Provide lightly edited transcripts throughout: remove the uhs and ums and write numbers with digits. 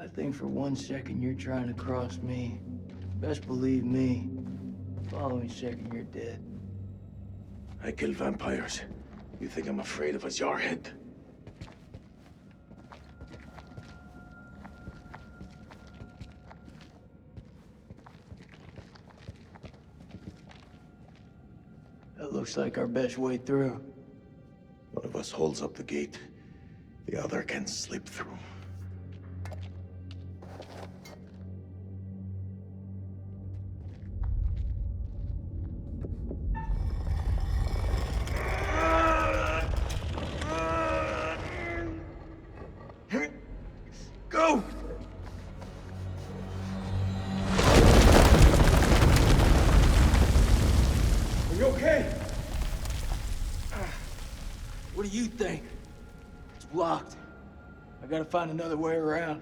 I think for 1 second you're trying to cross me. Best believe me, following second you're dead. I kill vampires. You think I'm afraid of a jarhead? That looks like our best way through. One of us holds up the gate. The other can slip through. Go! Are you okay? What do you think? It's blocked. I gotta find another way around.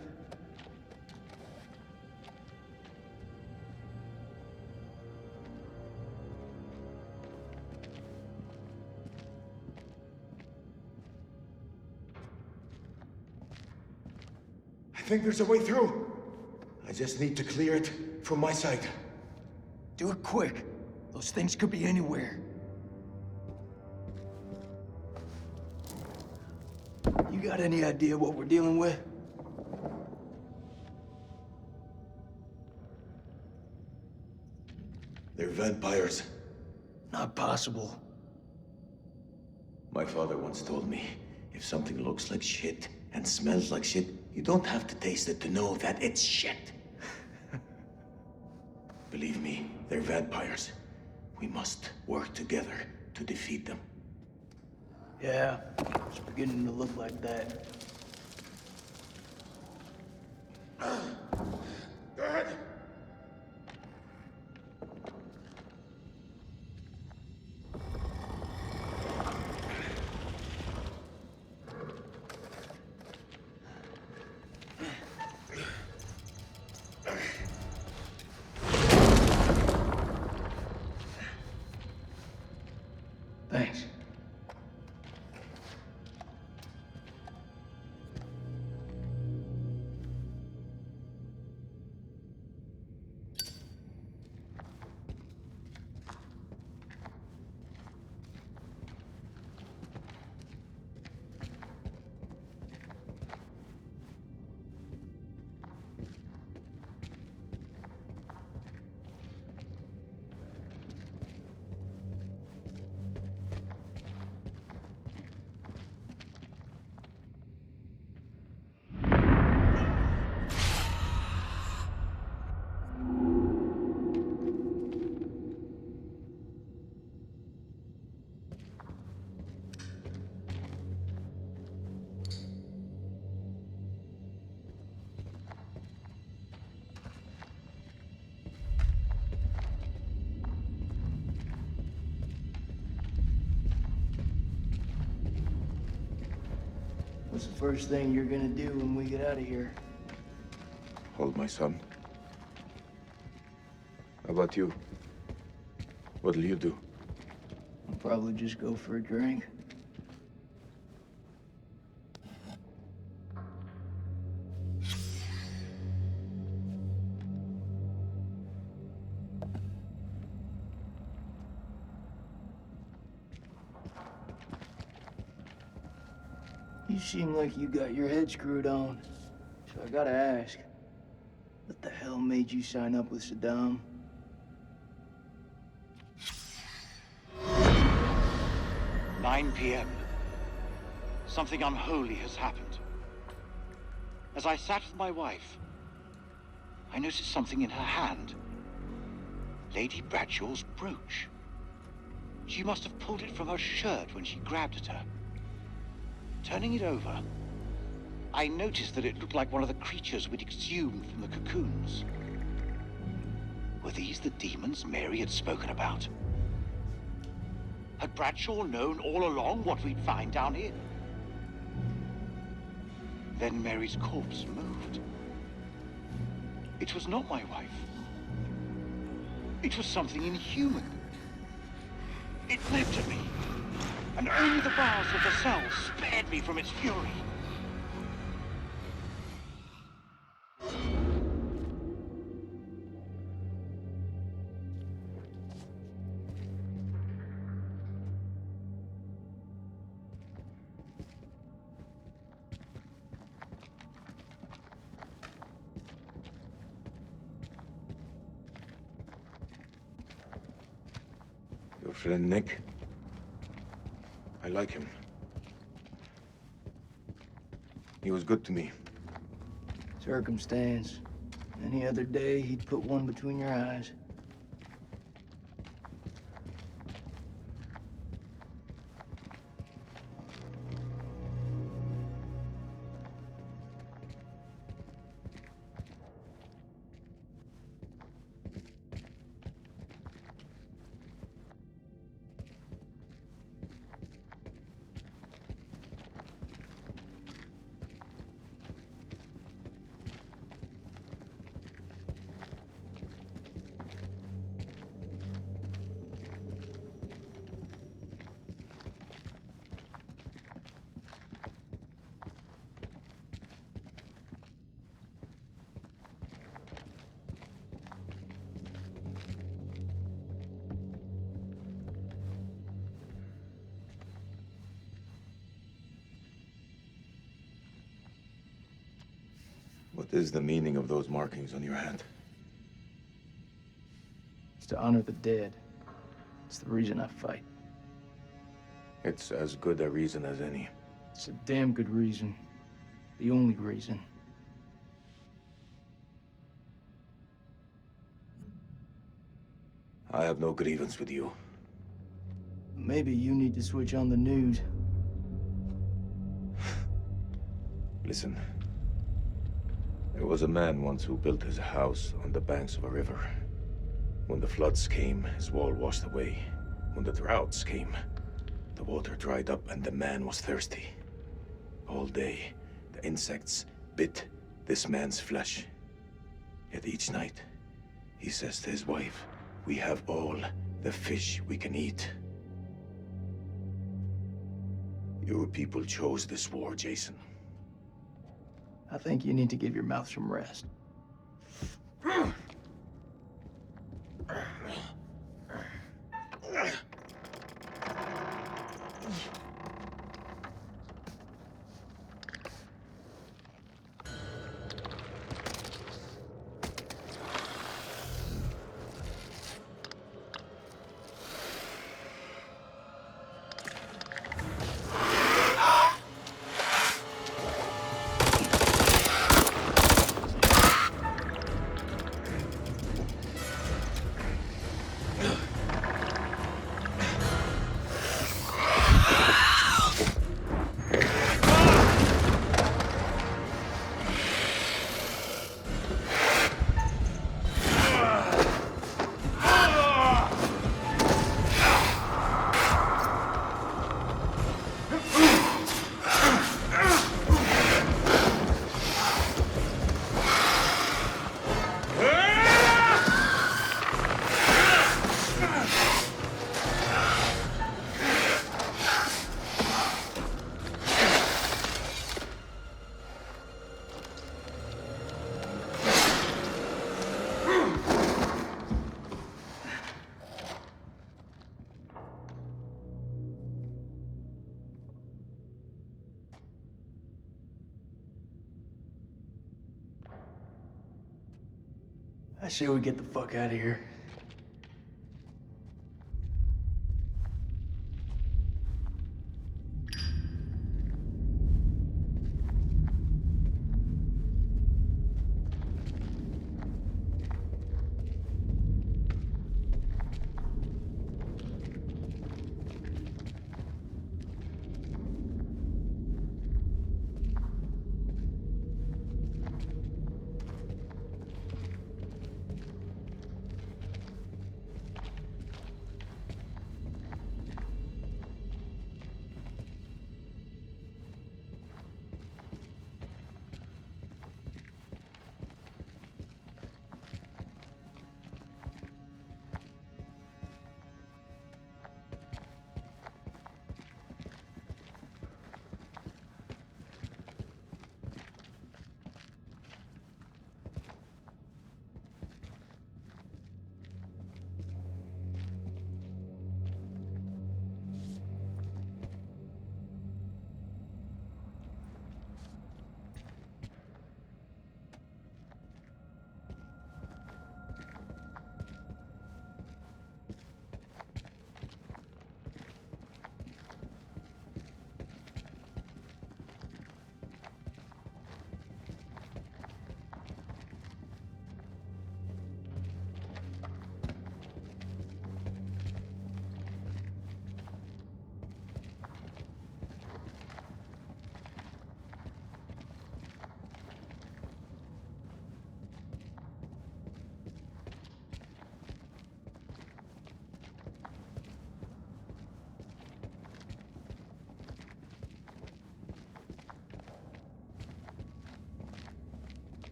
I think there's a way through. I just need to clear it from my side. Do it quick. Those things could be anywhere. You got any idea what we're dealing with? They're vampires. Not possible. My father once told me, if something looks like shit and smells like shit, you don't have to taste it to know that it's shit. Believe me, they're vampires. We must work together to defeat them. Yeah, it's beginning to look like that. Go ahead. Thanks. What's the first thing you're gonna do when we get out of here? Hold my son. How about you? What'll you do? I'll probably just go for a drink. You seem like you got your head screwed on. So I gotta ask, what the hell made you sign up with Saddam? 9 p.m. Something unholy has happened. As I sat with my wife, I noticed something in her hand. Lady Bradshaw's brooch. She must have pulled it from her shirt when she grabbed at her. Turning it over, I noticed that it looked like one of the creatures we'd exhumed from the cocoons. Were these the demons Mary had spoken about? Had Bradshaw known all along what we'd find down here? Then Mary's corpse moved. It was not my wife. It was something inhuman. It leapt at me, and only the bars of the cell spared me from its fury. friend Nick? I like him. He was good to me. Circumstance. Any other day, he'd put one between your eyes. What is the meaning of those markings on your hand? It's to honor the dead. It's the reason I fight. It's as good a reason as any. It's a damn good reason. The only reason. I have no grievance with you. Maybe you need to switch on the news. Listen. There was a man once who built his house on the banks of a river. When the floods came, his wall washed away. When the droughts came, the water dried up and the man was thirsty. All day, the insects bit this man's flesh. Yet each night, he says to his wife, "We have all the fish we can eat." Your people chose this war, Jason. I think you need to give your mouth some rest. I say we get the fuck out of here.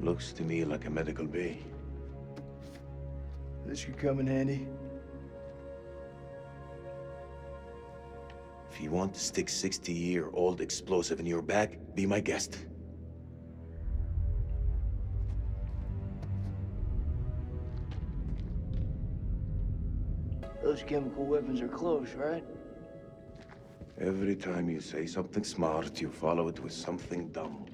Looks to me like a medical bay. This could come in handy. If you want to stick 60-year-old explosive in your back, be my guest. Those chemical weapons are close, right? Every time you say something smart, you follow it with something dumb.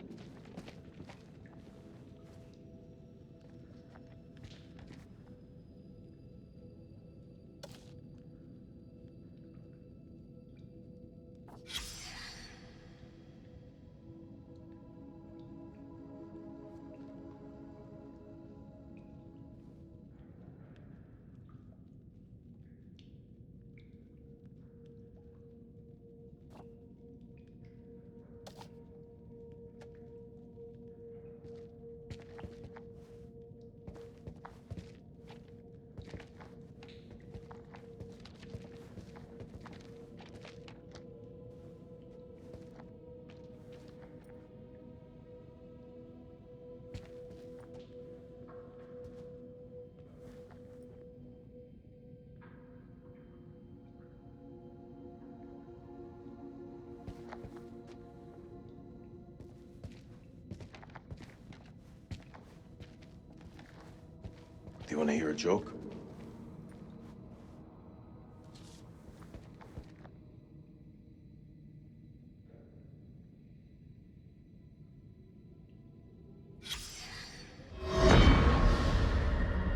Do you want to hear a joke?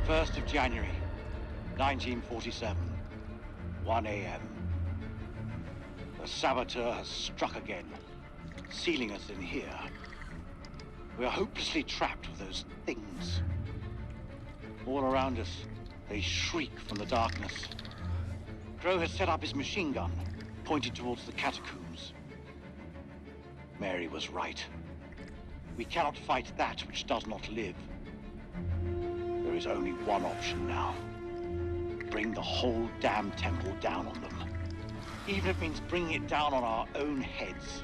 First of January, 1947, 1 a.m. The saboteur has struck again, sealing us in here. We are hopelessly trapped with those things. All around us, they shriek from the darkness. Crow has set up his machine gun, pointed towards the catacombs. Mary was right. We cannot fight that which does not live. There is only one option now. Bring the whole damn temple down on them. Even if it means bringing it down on our own heads.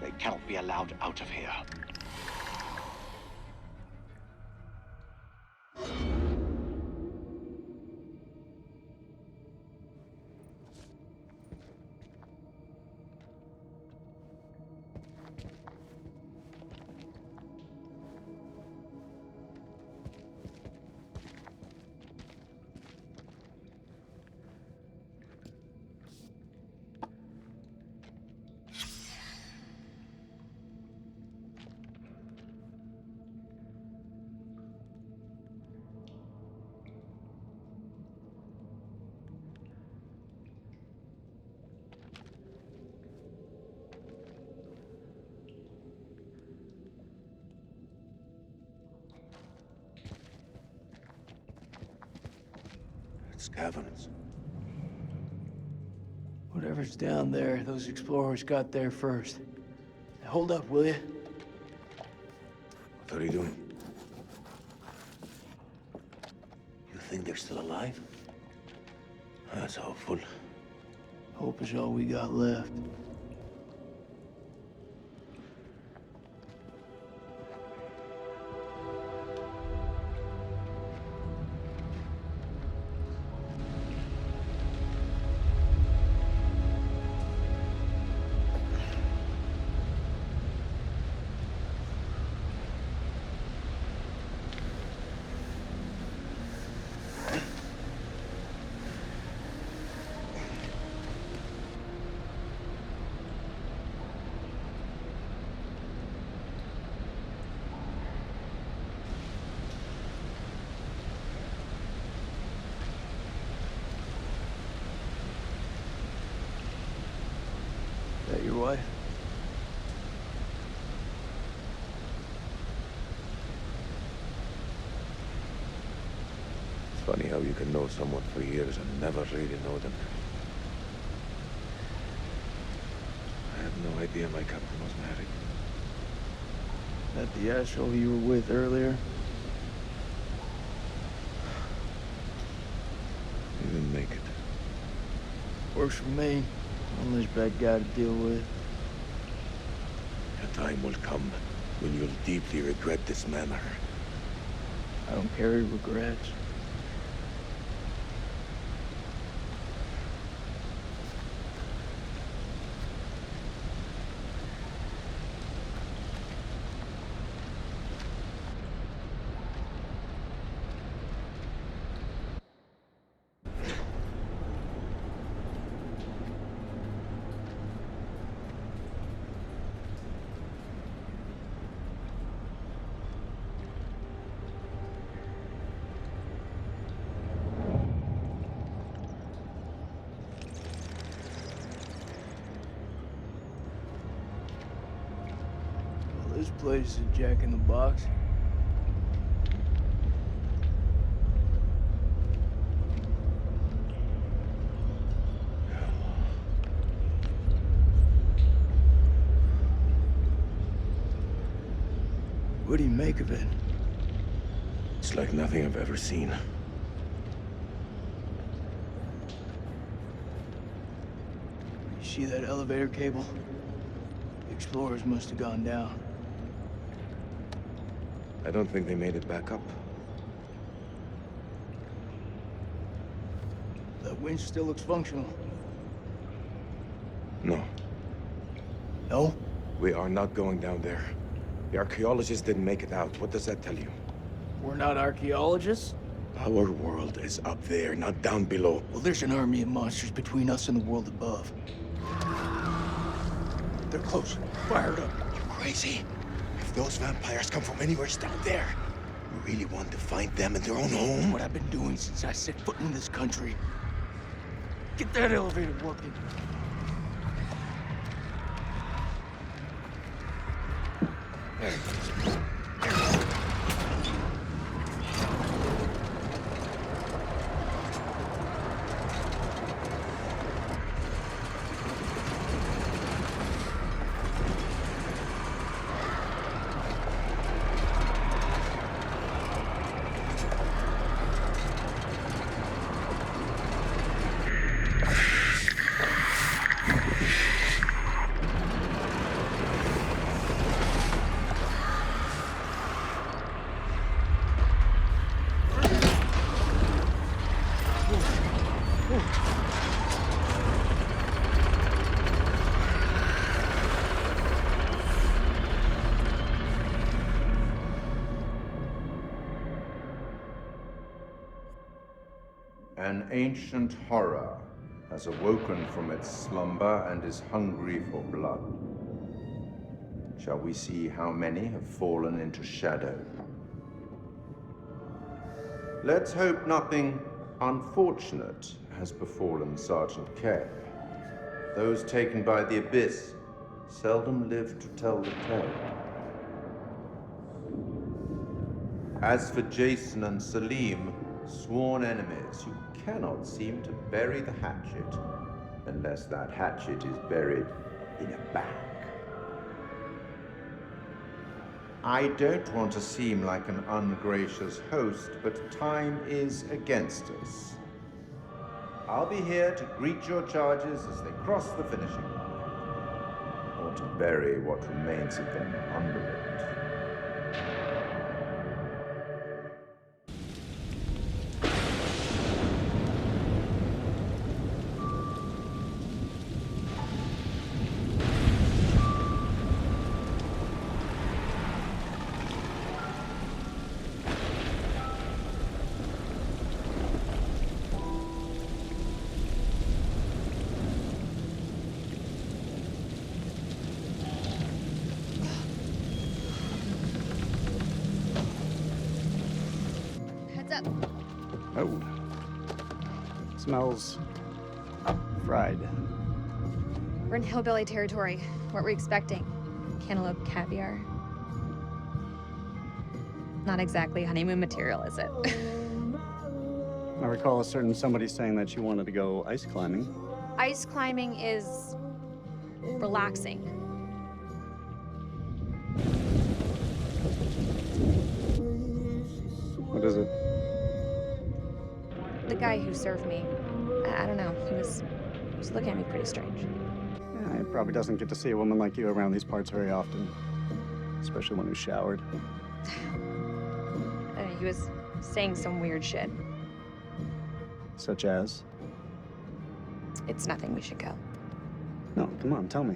They cannot be allowed out of here. It's caverns. Whatever's down there, those explorers got there first. Hold up, will you? What are you doing? You think they're still alive? That's hopeful. Hope is all we got left. That your wife? It's funny how you can know someone for years and never really know them. I had no idea my captain was married. That the asshole you were with earlier? He didn't make it. Works for me. One less bad guy to deal with. A time will come when you'll deeply regret this manner. I don't carry regrets. This place is a jack in the box. What do you make of it? It's like nothing I've ever seen. You see that elevator cable? The explorers must have gone down. I don't think they made it back up. That winch still looks functional. No, No? we are not going down there. The archaeologists didn't make it out. What does that tell you? We're not archaeologists? Our world is up there, not down below. Well, there's an army of monsters between us and the world above. They're close. Fired up. You're crazy. If those vampires come from anywhere down there, you really want to find them in their own home? What I've been doing since I set foot in this country. Get that elevator working. An ancient horror has awoken from its slumber and is hungry for blood. Shall we see how many have fallen into shadow? Let's hope nothing unfortunate has befallen Sergeant K. Those taken by the Abyss seldom live to tell the tale. As for Jason and Salim, sworn enemies who cannot seem to bury the hatchet unless that hatchet is buried in a bag. I don't want to seem like an ungracious host, but time is against us. I'll be here to greet your charges as they cross the finishing line, or to bury what remains of them under it. Up. Oh. Smells fried. We're in hillbilly territory. What were we expecting? Cantaloupe caviar? Not exactly honeymoon material, is it? I recall a certain somebody saying that she wanted to go ice climbing. Ice climbing is relaxing. What is it? The guy who served me, I don't know, he was looking at me pretty strange. Yeah, he probably doesn't get to see a woman like you around these parts very often. especially when he showered. He was saying some weird shit. Such as? It's nothing, we should go. No, come on, tell me.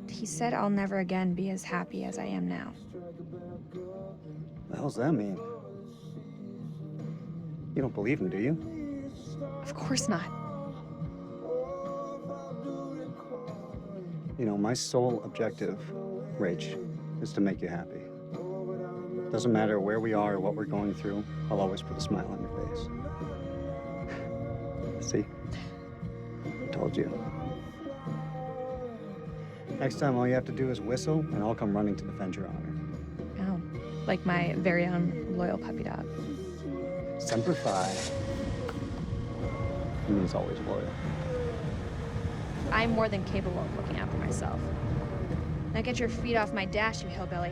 He said I'll never again be as happy as I am now. What the hell's that mean? You don't believe him, do you? Of course not. You know, my sole objective, Rach, is to make you happy. Doesn't matter where we are or what we're going through, I'll always put a smile on your face. See? I told you. Next time, all you have to do is whistle, and I'll come running to defend your honor. Oh, like my very own loyal puppy dog. Semper Fi. He means always loyal. I'm more than capable of looking out for myself. Now get your feet off my dash, you hillbilly.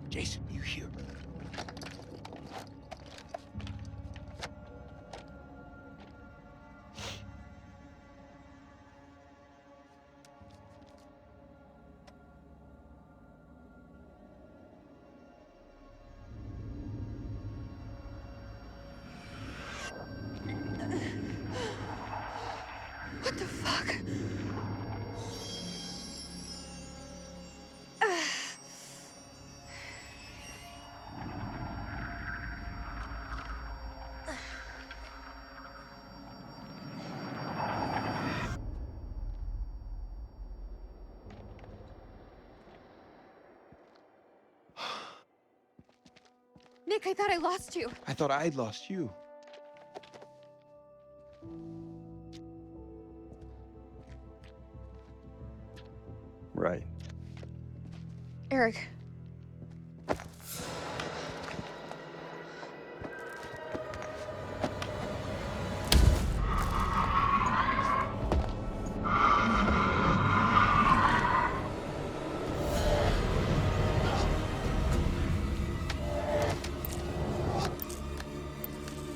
Jason, you here? What the fuck? Nick, I thought I lost you. I thought I'd lost you. Right. Eric.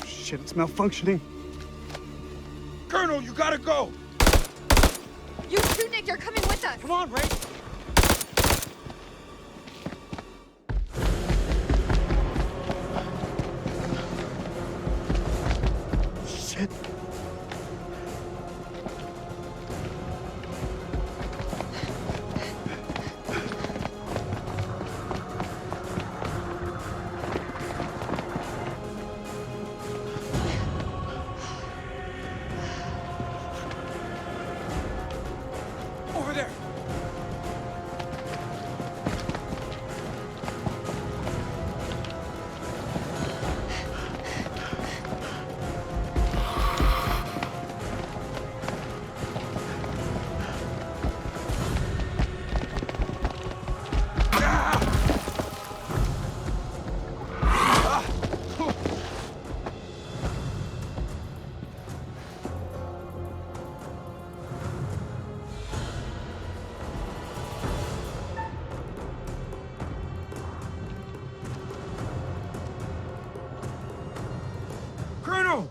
Shit, it's malfunctioning. Colonel, you gotta go! You too, Nick, you're coming with us. Come on, Ray! Shit. Over there! Colonel!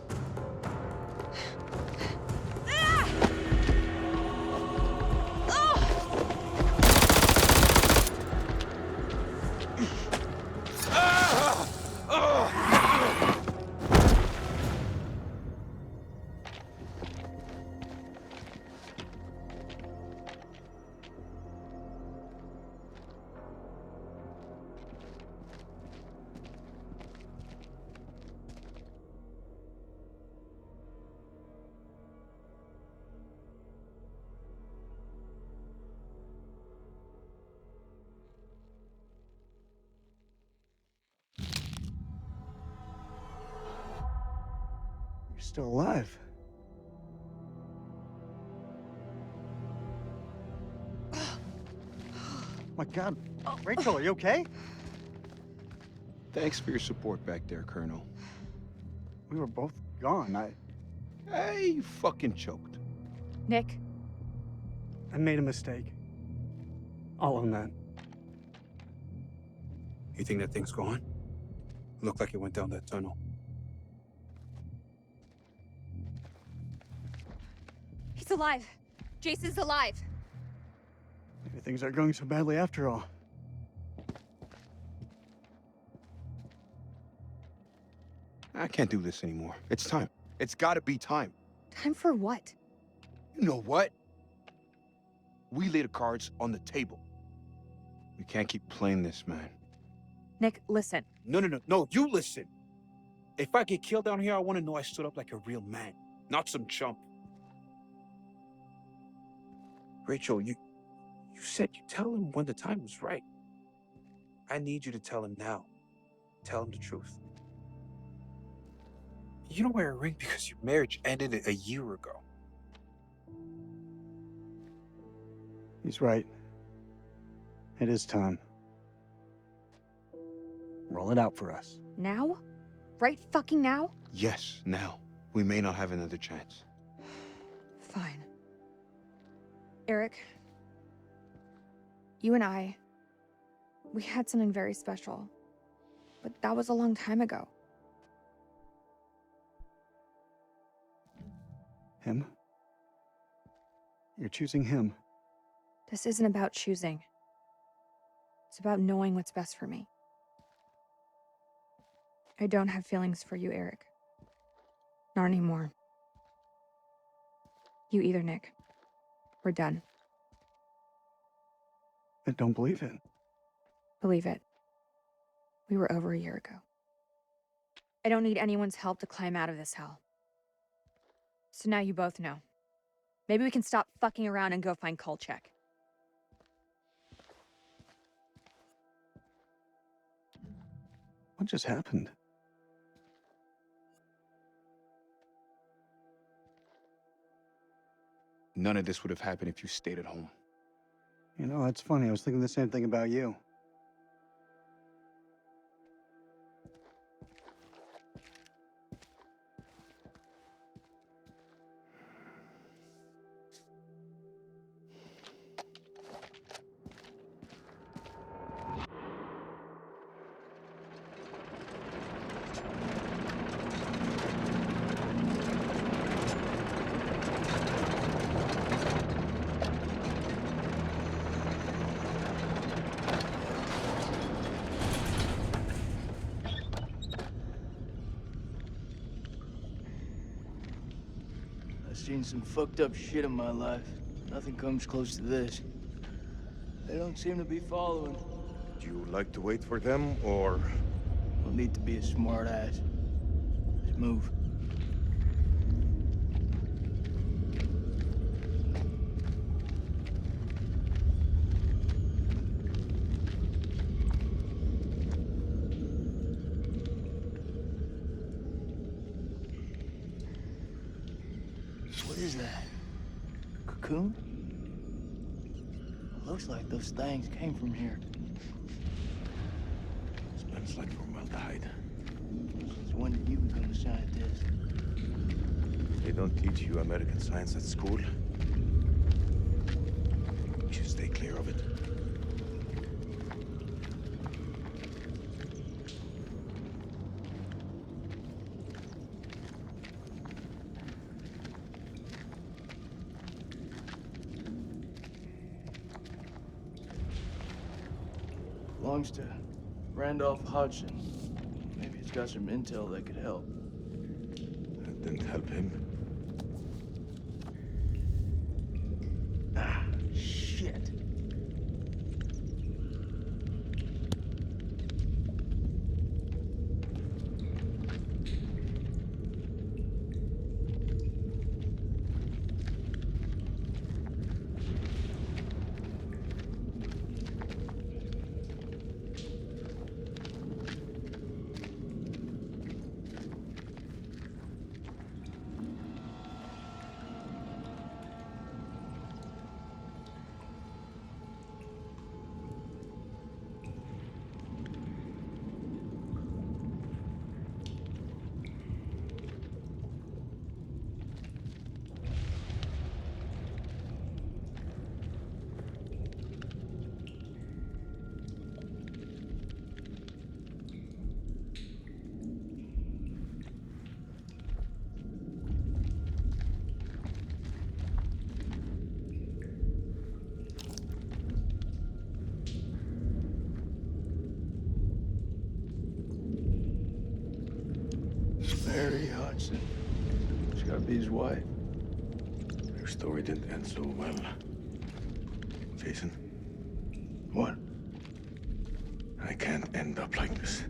You're still alive. My God. Rachel, are you okay? Thanks for your support back there, Colonel. We were both gone. Hey, you fucking choked. Nick, I made a mistake. I'll own that. You think that thing's gone? Looked like it went down that tunnel. he's alive. Jason's alive. Maybe things aren't going so badly after all. I can't do this anymore. It's time. It's gotta be time. Time for what? You know what? We lay the cards on the table. We can't keep playing this, man. Nick, listen. No, you listen. If I get killed down here, I want to know I stood up like a real man, not some chump. Rachel, you said you tell him when the time was right. I need you to tell him now. Tell him the truth. You don't wear a ring because your marriage ended a year ago. He's right. It is time. Roll it out for us. Now? Right fucking now? Yes, now. We may not have another chance. Fine. Eric, you and I, we had something very special. But that was a long time ago. Him? You're choosing him. This isn't about choosing. It's about knowing what's best for me. I don't have feelings for you, Eric. Not anymore. You either, Nick. We're done. I don't believe it. Believe it. We were over a year ago. I don't need anyone's help to climb out of this hell. So now you both know. Maybe we can stop fucking around and go find Kolchak. What just happened? None of this would have happened if you stayed at home. You know, that's funny. I was thinking the same thing about you. I've seen some fucked up shit in my life. Nothing comes close to this. They don't seem to be following. Do you like to wait for them, or...? We'll need to be a smart ass. Let's move. What is that? Cocoon? It looks like those things came from here. Smells like formaldehyde. Since when did you become a scientist? They don't teach you American science at school. You should stay clear of it. Belongs to Randolph Hodgson. Maybe it's got some intel that could help. That didn't help him. Ah, shit. Mary Hudson. She's gotta be his wife. Your story didn't end so well. Jason, What? I can't end up like this.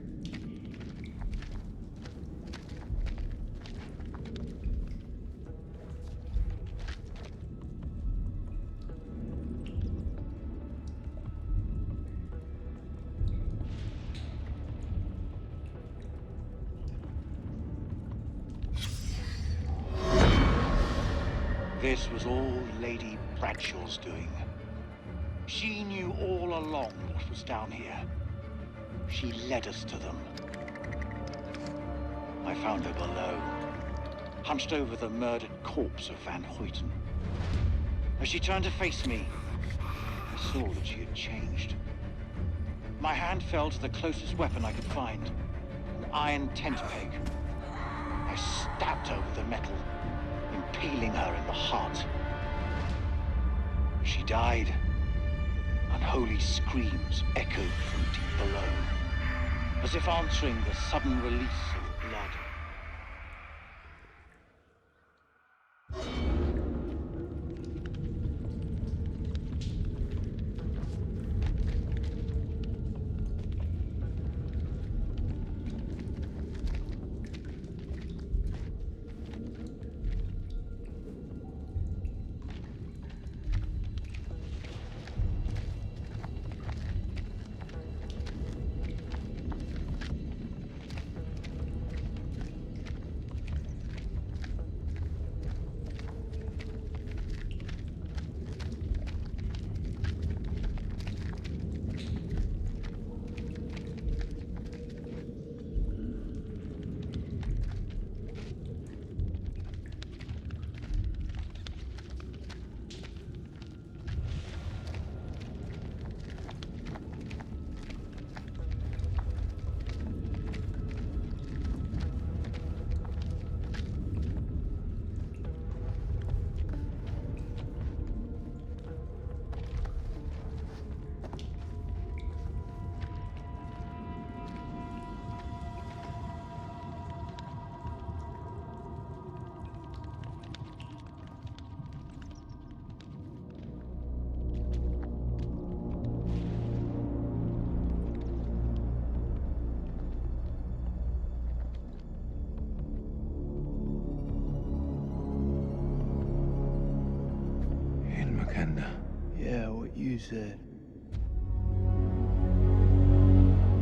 This was all Lady Bradshaw's doing. She knew all along what was down here. She led us to them. I found her below, hunched over the murdered corpse of Van Hoyten. As she turned to face me, I saw that she had changed. My hand fell to the closest weapon I could find, an iron tent peg. I stabbed her with the metal, impaling her in the heart. She died. Unholy screams echoed from deep below, as if answering the sudden release of blood. Yeah, what you said.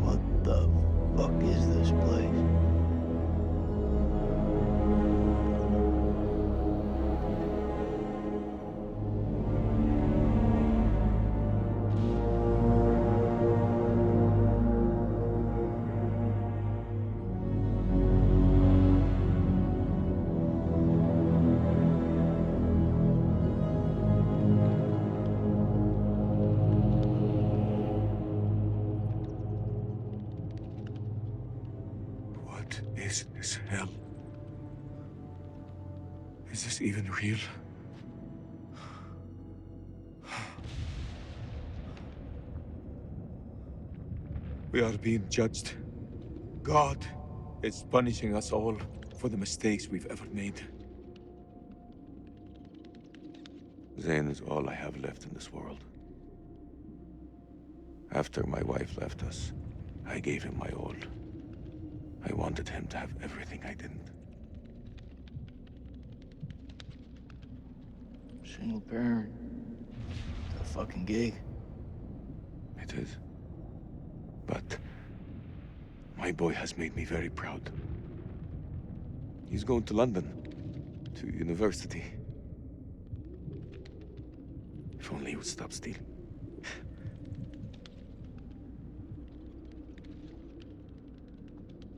What the fuck is this place? What is this hell? Is this even real? We are being judged. God is punishing us all for the mistakes we've ever made. Zane is all I have left in this world. After my wife left us, I gave him my all. I wanted him to have everything I didn't. Single parent. A fucking gig. It is. But my boy has made me very proud. He's going to London, to university. If only he would stop stealing.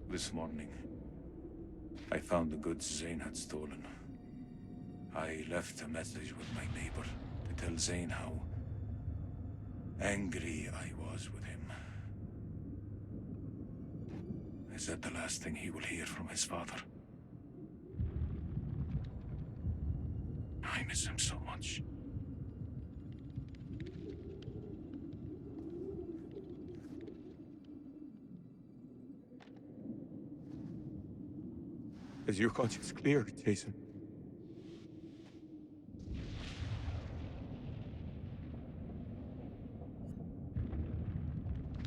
This morning, I found the goods Zane had stolen. I left a message with my neighbor to tell Zane how angry I was with him. I said the last thing he will hear from his father. I miss him so much. Is your conscience clear, Jason?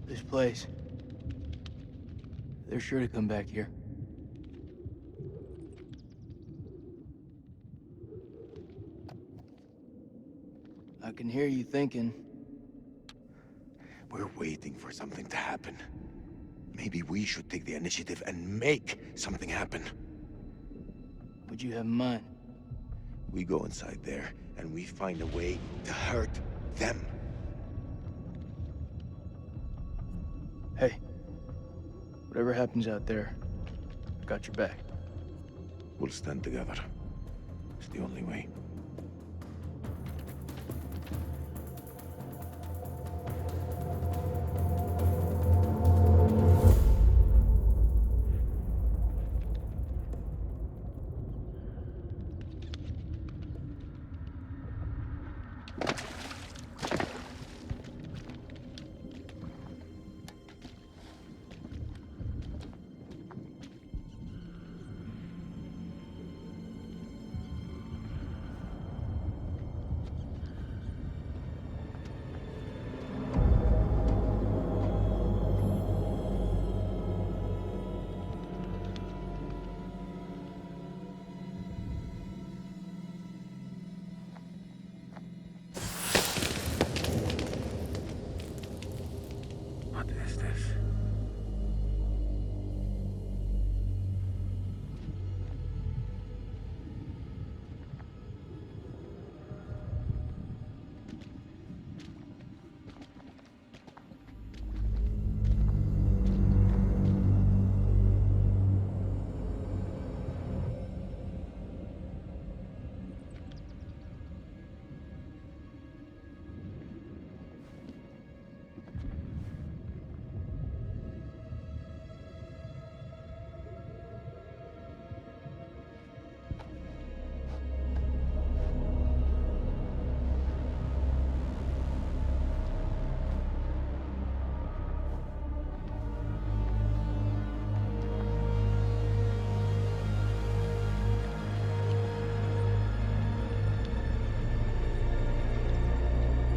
This place. They're sure to come back here. I can hear you thinking. We're waiting for something to happen. Maybe we should take the initiative and make something happen. What'd you have in mind? We go inside there, and we find a way to hurt them. Hey, whatever happens out there, I got your back. We'll stand together. It's the only way. What is this?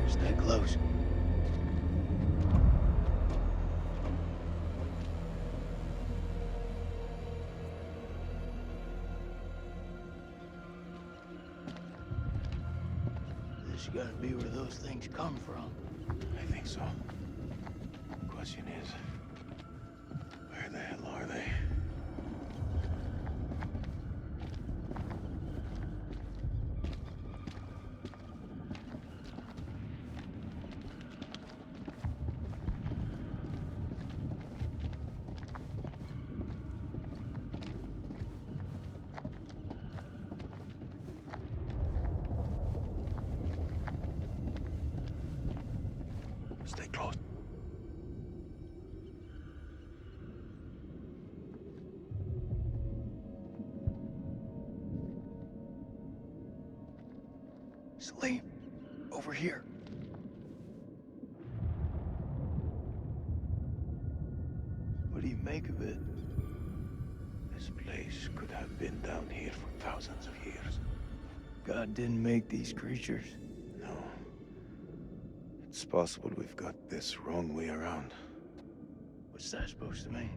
Stay close. This gotta be where those things come from. I think so. Question is, where the hell are they? Stay close. Salim, over here. What do you make of it? This place could have been down here for thousands of years. God didn't make these creatures. No. It's possible we've got this wrong way around. What's that supposed to mean?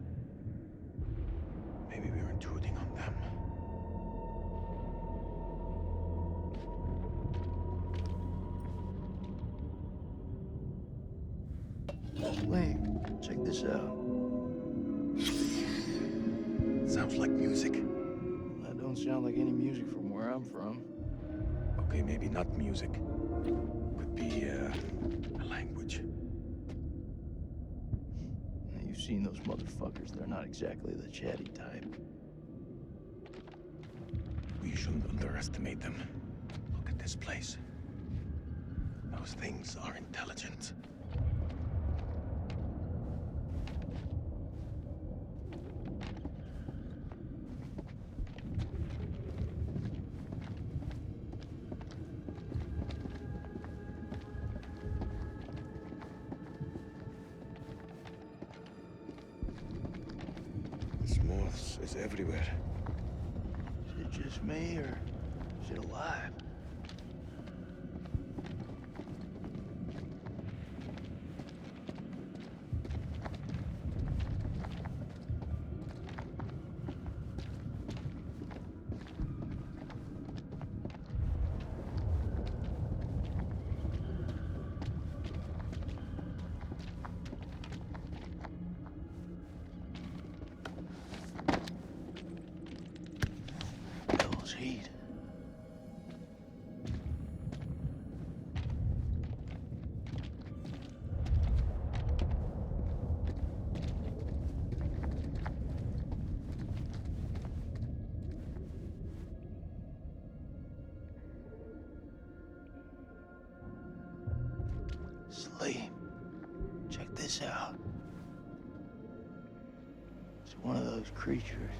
Maybe we're intruding on them. Salim, check this out. Sounds like music. That don't sound like any music from where I'm from. Okay, maybe not music. Could be, a language. Now, you've seen those motherfuckers. They're not exactly the chatty type. We shouldn't underestimate them. Look at this place. Those things are intelligent. This moss is everywhere. Just me, or is it alive? Hell's heat. Sleep. Check this out. It's one of those creatures,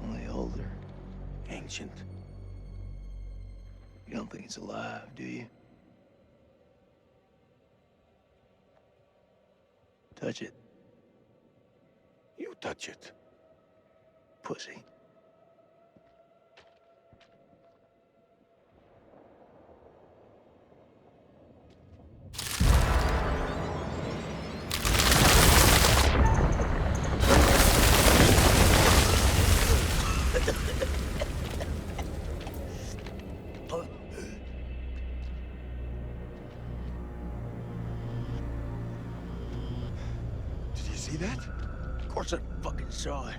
only older. Ancient. You don't think it's alive, do you? Touch it, You touch it. pussy. Did you see that? Of course I fucking saw it.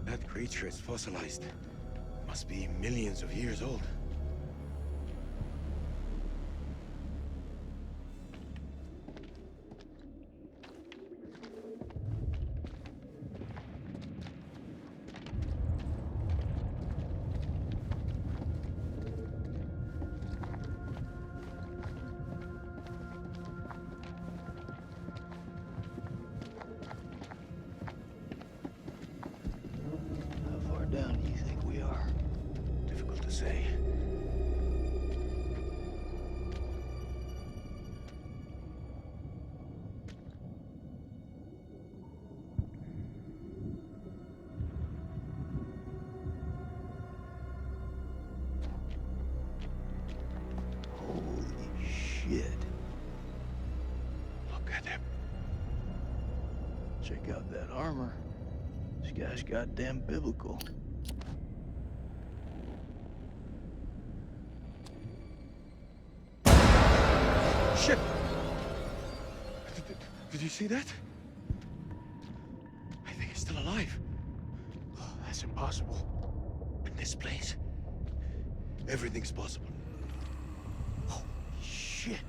That creature is fossilized. Must be millions of years old. How far down do you think we are? Difficult to say. Holy shit. Look at him. Check out that armor. This guy's goddamn biblical. Shit! Did you see that? I think he's still alive. Oh, that's impossible. In this place, everything's possible. Holy shit.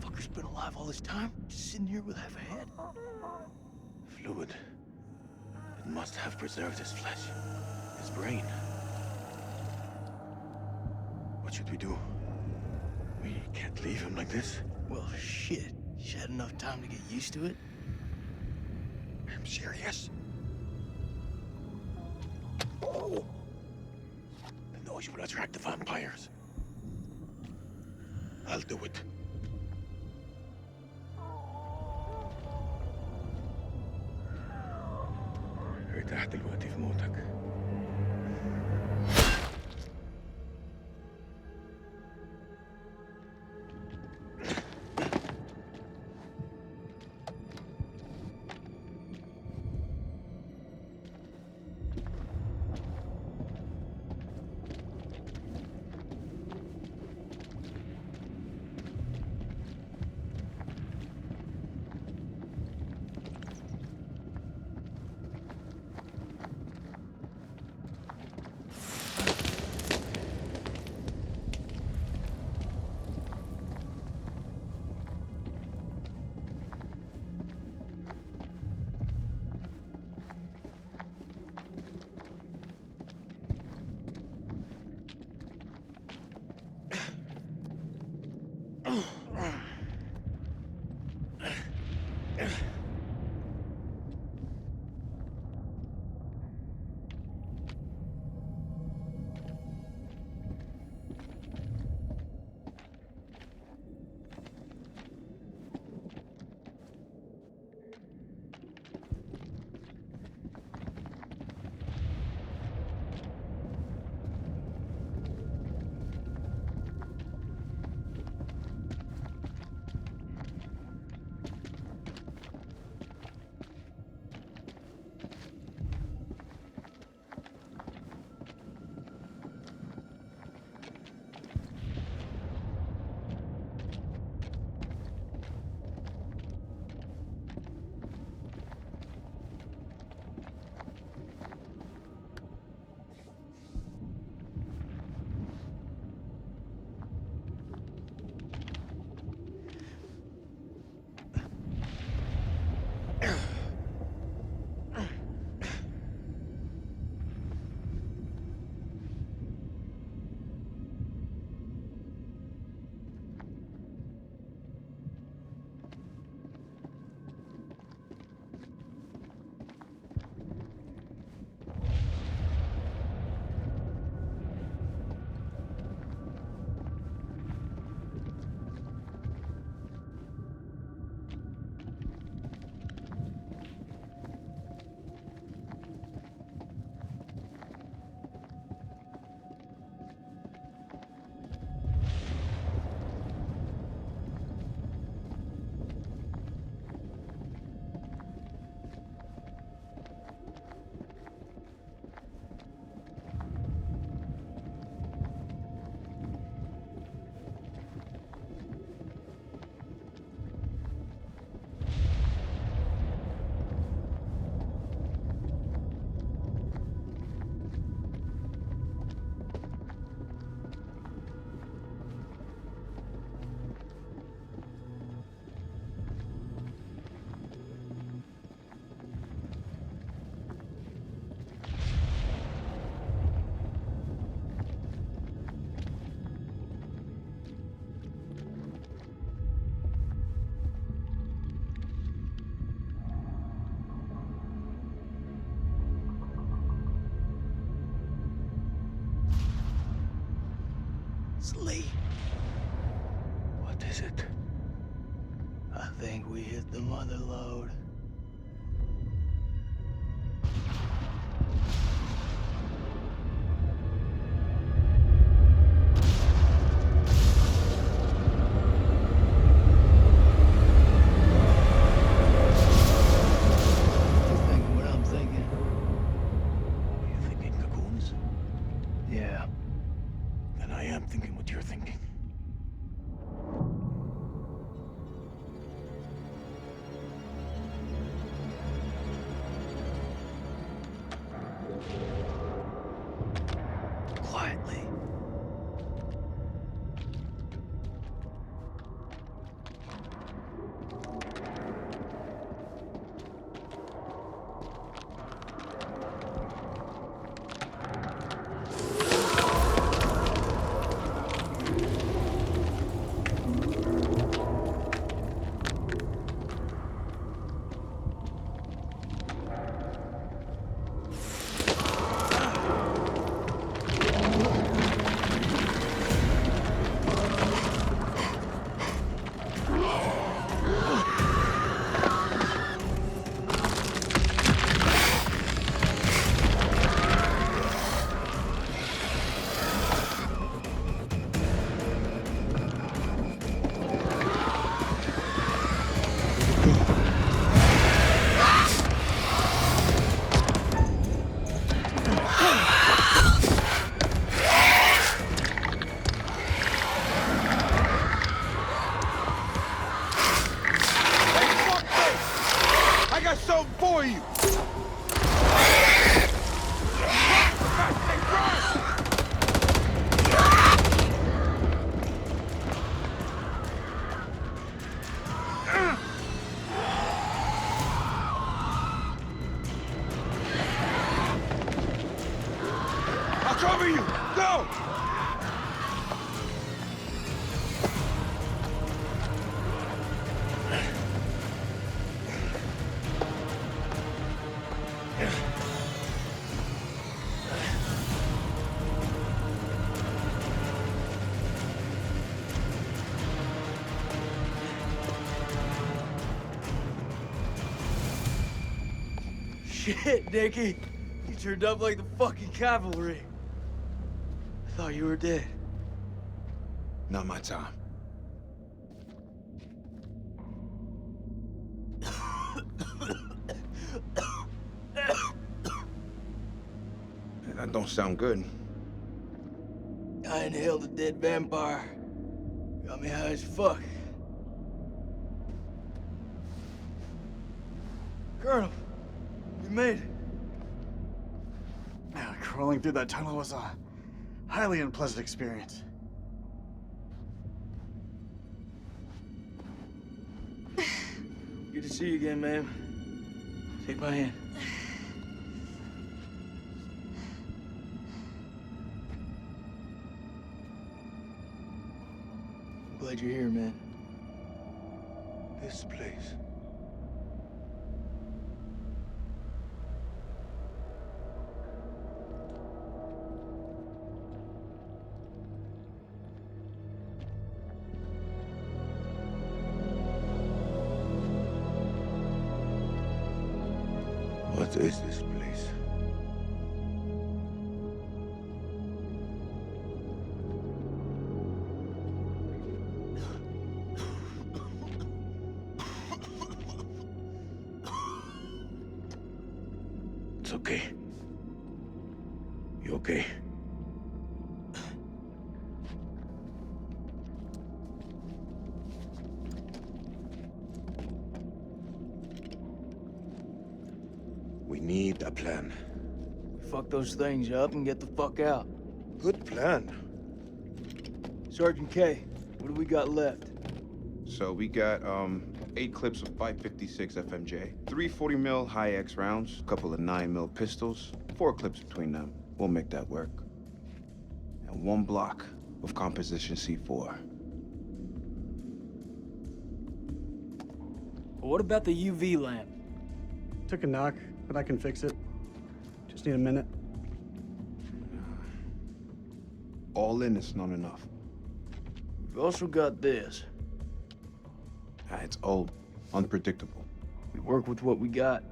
Fucker's been alive all this time? Just sitting here with half a head? Fluid. It must have preserved his flesh, his brain. What should we do? We can't leave him like this. Well, shit. He's had enough time to get used to it. I'm serious. Oh! The noise will attract the vampires. I'll do it. ارتحت دلوقتي في موتك. Sleep. What is it? I think we hit the mother lode. You thinking what I'm thinking? You thinking cocoons? Yeah. Then I am thinking what you're thinking. Quietly. I got something for you! I'll cover you! Go! Shit, Dickie. You turned up like the fucking cavalry. I thought you were dead. Not my time. That don't sound good. I inhaled a dead vampire. Got me high as fuck. Colonel, we made it. Yeah, crawling through that tunnel was a highly unpleasant experience. Good to see you again, ma'am. Take my hand. Glad you're here, man. This place. What is this place? It's okay. You okay? We need a plan. Fuck those things up and get the fuck out. Good plan. Sergeant K, what do we got left? So we got 8 clips of 556 FMJ, 3 40 high X rounds, a couple of 9mm pistols, 4 clips between them. We'll make that work. And 1 block of composition C4. What about the UV lamp? Took a knock, but I can fix it. Just need a minute. All in is not enough. We also got this. It's old, unpredictable. We work with what we got.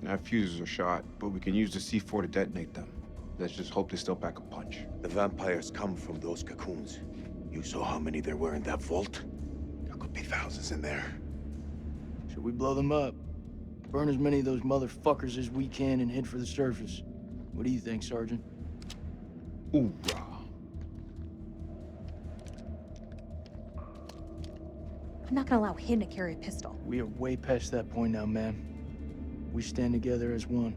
Our fuses are shot, but we can use the C4 to detonate them. Let's just hope they still pack a punch. The vampires come from those cocoons. You saw how many there were in that vault? There could be thousands in there. Should we blow them up? Burn as many of those motherfuckers as we can and head for the surface. What do you think, Sergeant? Hoorah. I'm not gonna allow him to carry a pistol. We are way past that point now, ma'am. We stand together as one.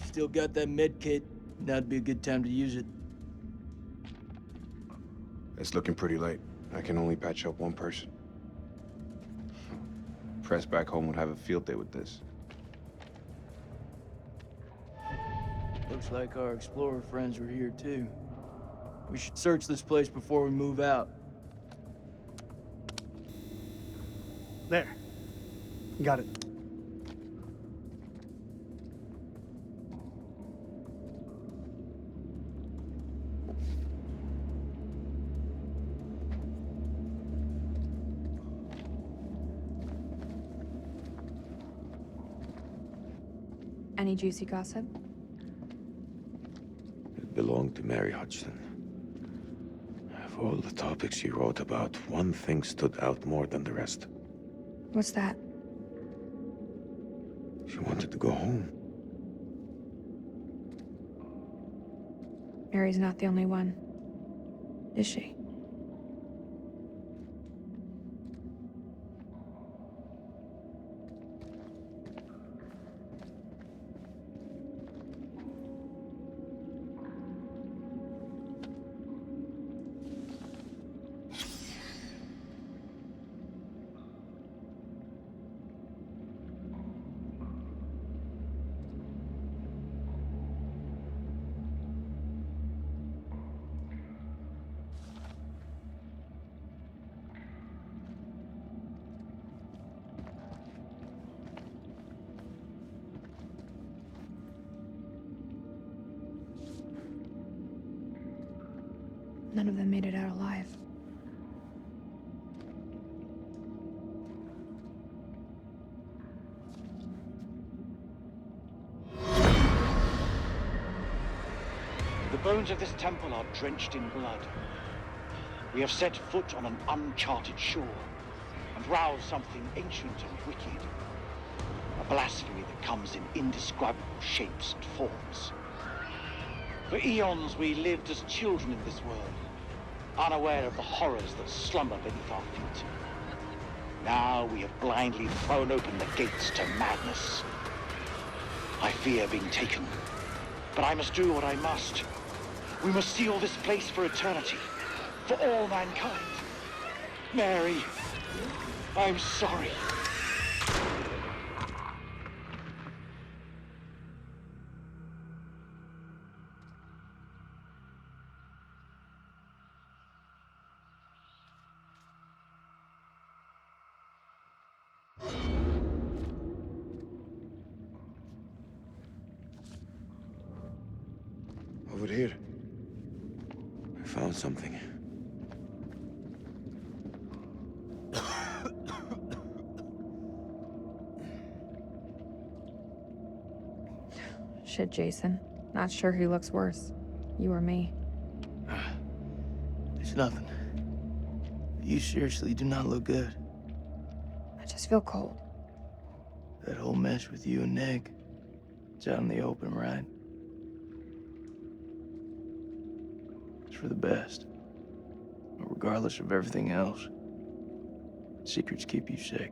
Still got that med kit. Now'd be a good time to use it. It's looking pretty late. I can only patch up one person. Press back home would have a field day with this. Looks like our explorer friends were here too. We should search this place before we move out. There. Got it. Any juicy gossip? It belonged to Mary Hodgson. Of all the topics she wrote about, one thing stood out more than the rest. What's that? She wanted to go home. Mary's not the only one, is she? None of them made it out alive. The bones of this temple are drenched in blood. We have set foot on an uncharted shore and roused something ancient and wicked. A blasphemy that comes in indescribable shapes and forms. For eons we lived as children in this world, unaware of the horrors that slumber beneath our feet. Now we have blindly thrown open the gates to madness. I fear being taken, but I must do what I must. We must seal this place for eternity, for all mankind. Mary, I'm sorry. Over here. I found something. Shit, Jason. Not sure who looks worse, you or me. It's nothing. You seriously do not look good. I just feel cold. That whole mess with you and Nick, it's out in the open, right? It's for the best. Regardless of everything else. Secrets keep you sick.